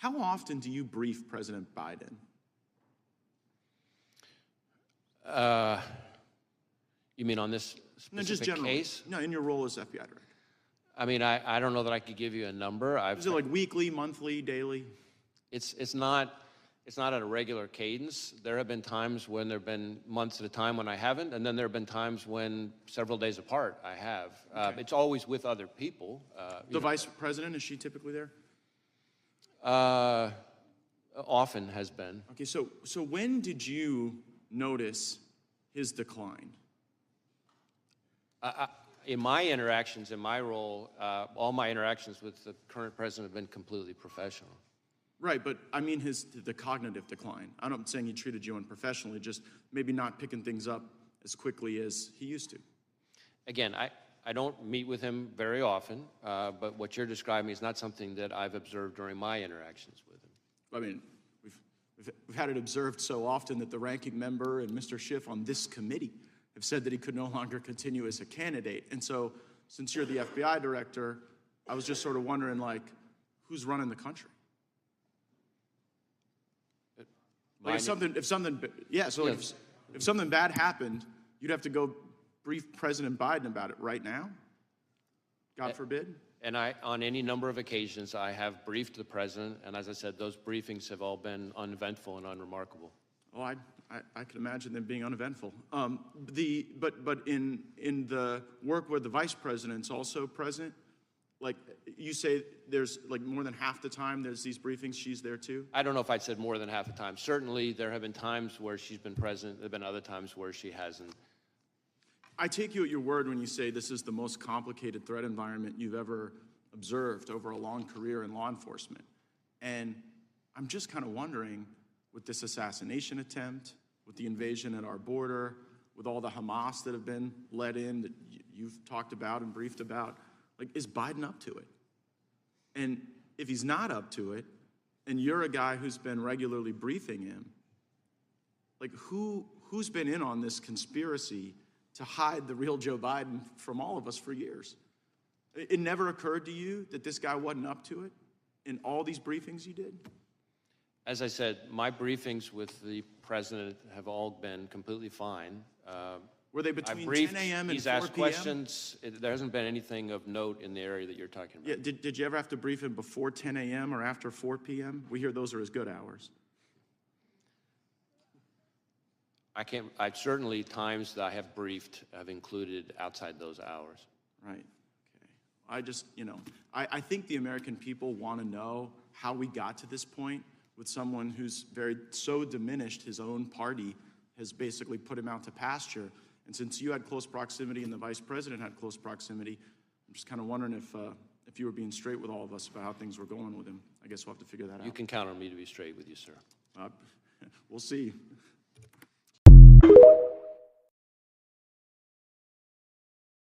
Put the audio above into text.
How often do you brief President Biden? You mean on this No, just specific generally. case? No, in your role as FBI director. I mean, I don't know that I could give you a number. Is it like weekly, monthly, daily? It's not at a regular cadence. There have been times when there have been months at a time when I haven't, and then there have been times when several days apart I have. Okay. It's always with other people. The vice president, is she typically there? Often has been. Okay, so when did you notice his decline? In my interactions, in my role, all my interactions with the current president have been completely professional. Right, but I mean the cognitive decline. I'm not saying he treated you unprofessionally, just maybe not picking things up as quickly as he used to. Again, I don't meet with him very often, but what you're describing is not something that I've observed during my interactions with him. I mean, we've had it observed so often that the ranking member and Mr. Schiff on this committee have said that he could no longer continue as a candidate. And so, since you're the FBI director, I was just sort of wondering, like, who's running the country? Like if something bad happened, you'd have to go brief President Biden about it right now? God forbid? And on any number of occasions, I have briefed the president, and as I said, those briefings have all been uneventful and unremarkable. Oh, I can imagine them being uneventful. But in the work where the vice president's also present, like you say, there's like more than half the time there's these briefings, she's there too? I don't know if I'd said more than half the time. Certainly, there have been times where she's been present. There have been other times where she hasn't. I take you at your word when you say this is the most complicated threat environment you've ever observed over a long career in law enforcement. And I'm just kind of wondering, with this assassination attempt, with the invasion at our border, with all the Hamas that have been let in that you've talked about and briefed about, like, is Biden up to it? And if he's not up to it, and you're a guy who's been regularly briefing him, like, who's been in on this conspiracy to hide the real Joe Biden from all of us for years? It never occurred to you that this guy wasn't up to it in all these briefings you did? As I said, my briefings with the president have all been completely fine. Were they between 10 a.m. and 4 p.m.? He's asked questions. There hasn't been anything of note in the area that you're talking about. Yeah, did you ever have to brief him before 10 a.m. or after 4 p.m.? We hear those are as good hours. Certainly times that I have briefed have included outside those hours. Right, okay. I just, I think the American people want to know how we got to this point with someone who's so diminished his own party has basically put him out to pasture. And since you had close proximity and the vice president had close proximity, I'm just kind of wondering if you were being straight with all of us about how things were going with him. I guess we'll have to figure that out. You can count on me to be straight with you, sir. We'll see.